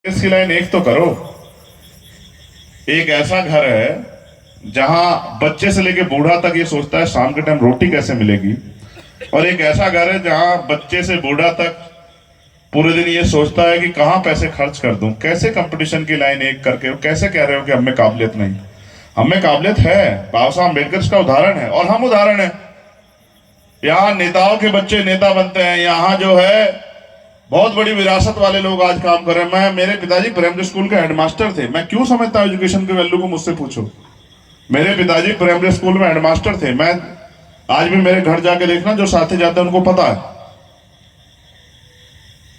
इसकी लाइन एक तो करो। एक ऐसा घर है जहां बच्चे से लेके बूढ़ा तक ये सोचता है शाम के टाइम रोटी कैसे मिलेगी, और एक ऐसा घर है जहां बच्चे से बूढ़ा तक पूरे दिन ये सोचता है कि कहां पैसे खर्च कर दूं। कैसे कंपटीशन की लाइन एक करके और कैसे कह रहे हो कि हमें काबिलियत नहीं? हमें काबिलियत है, बाबा साहब अम्बेडकर का उदाहरण है और हम उदाहरण है। यहाँ नेताओं के बच्चे नेता बनते हैं, यहाँ जो है बहुत बड़ी विरासत वाले लोग आज काम कर रहे हैं। मेरे पिताजी प्राइमरी स्कूल के हेडमास्टर थे। मैं क्यों समझता हूं एजुकेशन के वैल्यू को, मुझसे पूछो। मेरे पिताजी प्राइमरी स्कूल में हेडमास्टर थे। मैं आज भी मेरे घर जाके देखना, जो साथी जाते हैं उनको पता है।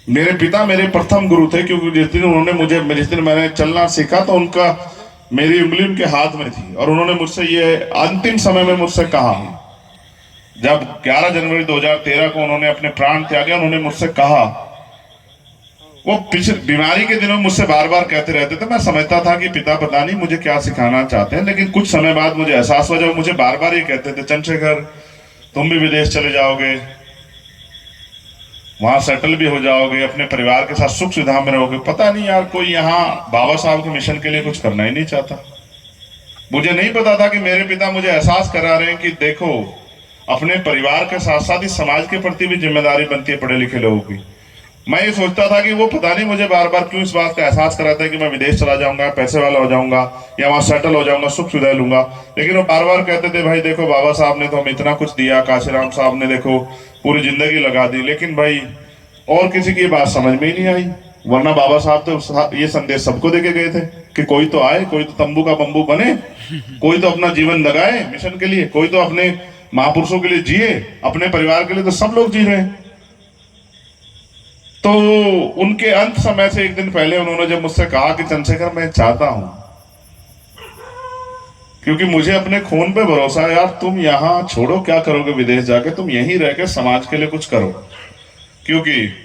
मेरे पिता मेरे प्रथम गुरु थे, क्योंकि जिस दिन मैंने चलना सीखा तो उनका मेरी उंगली उनके हाथ में थी, और उन्होंने मुझसे ये अंतिम समय में मुझसे कहा, जब 11 जनवरी 2013 को उन्होंने अपने प्राण त्यागे, उन्होंने मुझसे कहा, वो पिछले बीमारी के दिनों मुझसे बार बार कहते रहते थे। मैं समझता था कि पिता पता नहीं मुझे क्या सिखाना चाहते हैं, लेकिन कुछ समय बाद मुझे एहसास हुआ, जब मुझे बार बार ये कहते थे, चंद्रशेखर तुम भी विदेश चले जाओगे, वहां सेटल भी हो जाओगे, अपने परिवार के साथ सुख सुविधा में रहोगे। पता नहीं यार, कोई यहाँ बाबा साहब के मिशन के लिए कुछ करना ही नहीं चाहता। मुझे नहीं पता था कि मेरे पिता मुझे एहसास करा रहे हैं कि देखो, अपने परिवार के साथ साथ इस समाज के प्रति भी जिम्मेदारी बनती है पढ़े लिखे लोगों की। मैं ये सोचता था कि वो पता नहीं मुझे बार बार क्यों इस बात का एहसास कराता है कि मैं विदेश चला जाऊंगा, पैसे वाला हो जाऊंगा, या वहां सेटल हो जाऊंगा, सुख सुविधा लूंगा। लेकिन वो बार बार कहते थे, भाई देखो बाबा साहब ने तो हमें इतना कुछ दिया, काशीराम साहब ने देखो पूरी जिंदगी लगा दी। लेकिन भाई और किसी की बात समझ में ही नहीं आई, वरना बाबा साहब तो ये संदेश सबको देके गए थे कि कोई तो आए, कोई तो तंबू का बंबू बने, कोई तो अपना जीवन लगाए मिशन के लिए, कोई तो अपने महापुरुषों के लिए जिए, अपने परिवार के लिए तो सब लोग जी रहे हैं। तो उनके अंत समय से एक दिन पहले उन्होंने जब मुझसे कहा कि चंद्रशेखर मैं चाहता हूं, क्योंकि मुझे अपने खून पे भरोसा है यार, तुम यहां छोड़ो क्या करोगे विदेश जाके, तुम यहीं रह के समाज के लिए कुछ करो। क्योंकि